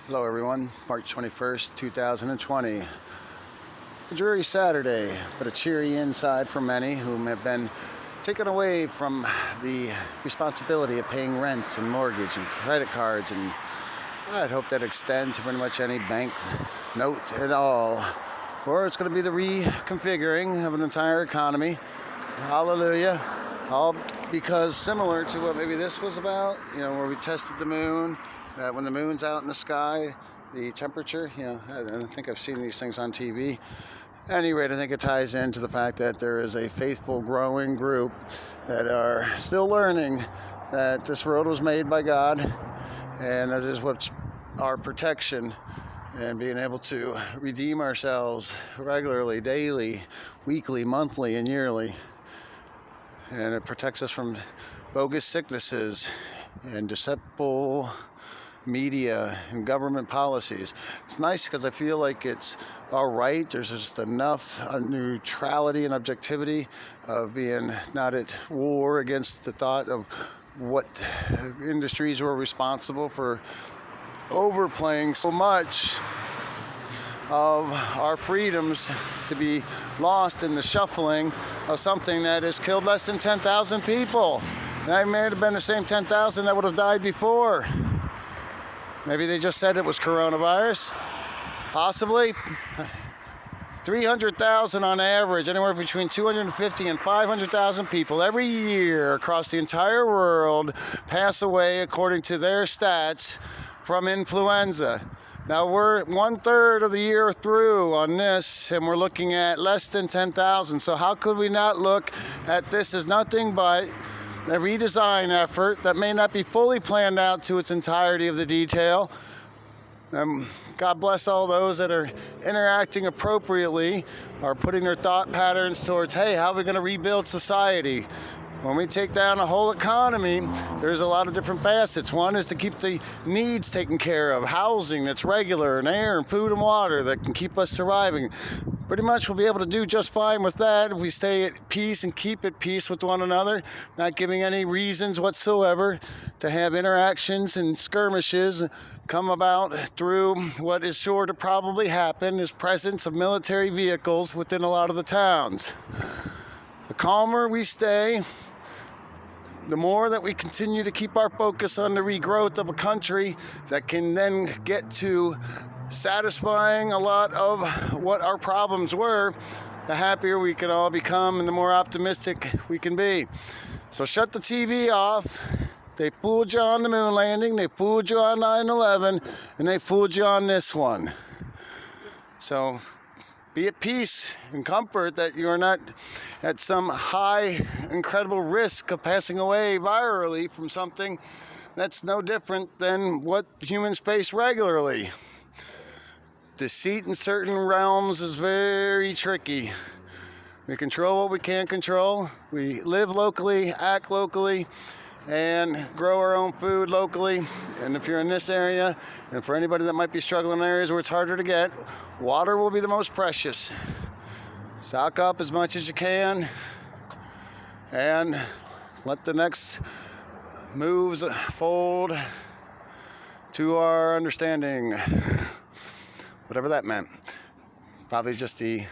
Hello everyone, March 21st, 2020. A dreary Saturday, but a cheery inside for many whom have been taken away from the responsibility of paying rent and mortgage and credit cards, and I'd hope that extends to pretty much any bank note at all. Or it's going to be the reconfiguring of an entire economy. Hallelujah. All because similar to what maybe this was about, where we tested the moon, that when the moon's out in the sky, the temperature, I think I've seen these things on TV. At any rate, I think it ties into the fact that there is a faithful, growing group that are still learning that this world was made by God, and that is what's our protection, and being able to redeem ourselves regularly, daily, weekly, monthly, and yearly. And it protects us from bogus sicknesses and deceitful media and government policies. It's nice because I feel like it's all right. There's just enough neutrality and objectivity of being not at war against the thought of what industries were responsible for overplaying so much of our freedoms to be lost in the shuffling of something that has killed less than 10,000 people. That may have been the same 10,000 that would have died before. Maybe they just said it was coronavirus. Possibly. 300,000 on average, anywhere between 250 and 500,000 people every year across the entire world pass away, according to their stats, from influenza. Now we're 1/3 of the year through on this, and we're looking at less than 10,000. So how could we not look at this as nothing but a redesign effort that may not be fully planned out to its entirety of the detail? God bless all those that are interacting appropriately, are putting their thought patterns towards, hey, how are we going to rebuild society? When we take down a whole economy, there's a lot of different facets. One is to keep the needs taken care of, housing that's regular, and air and food and water that can keep us surviving. Pretty much we'll be able to do just fine with that if we stay at peace and keep at peace with one another, not giving any reasons whatsoever to have interactions and skirmishes come about through what is sure to probably happen is presence of military vehicles within a lot of the towns. The calmer we stay, the more that we continue to keep our focus on the regrowth of a country that can then get to satisfying a lot of what our problems were, the happier we can all become and the more optimistic we can be. So shut the TV off. They fooled you on the moon landing, they fooled you on 9/11, and they fooled you on this one. So be at peace and comfort that you're not at some high, incredible risk of passing away virally from something that's no different than what humans face regularly. Deceit in certain realms is very tricky. We control what we can't control. We live locally, act locally, and grow our own food locally. And if you're in this area, and for anybody that might be struggling in areas where it's harder to get, water will be the most precious. Stock up as much as you can, and let the next moves fold to our understanding, whatever that meant. Probably just the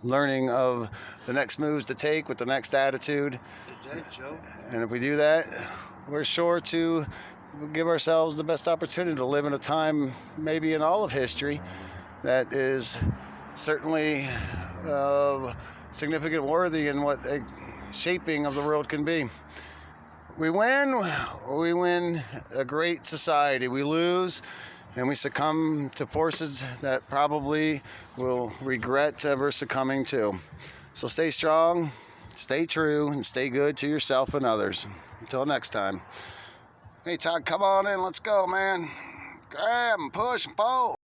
learning of the next moves to take with the next attitude. And if we do that, we're sure to give ourselves the best opportunity to live in a time, maybe in all of history, that is certainly significant, worthy in what a shaping of the world can be. We win a great society. We lose, and we succumb to forces that probably will regret ever succumbing to. So stay strong, stay true, and stay good to yourself and others. Until next time. Hey, Todd, come on in. Let's go, man. Grab and push and pull.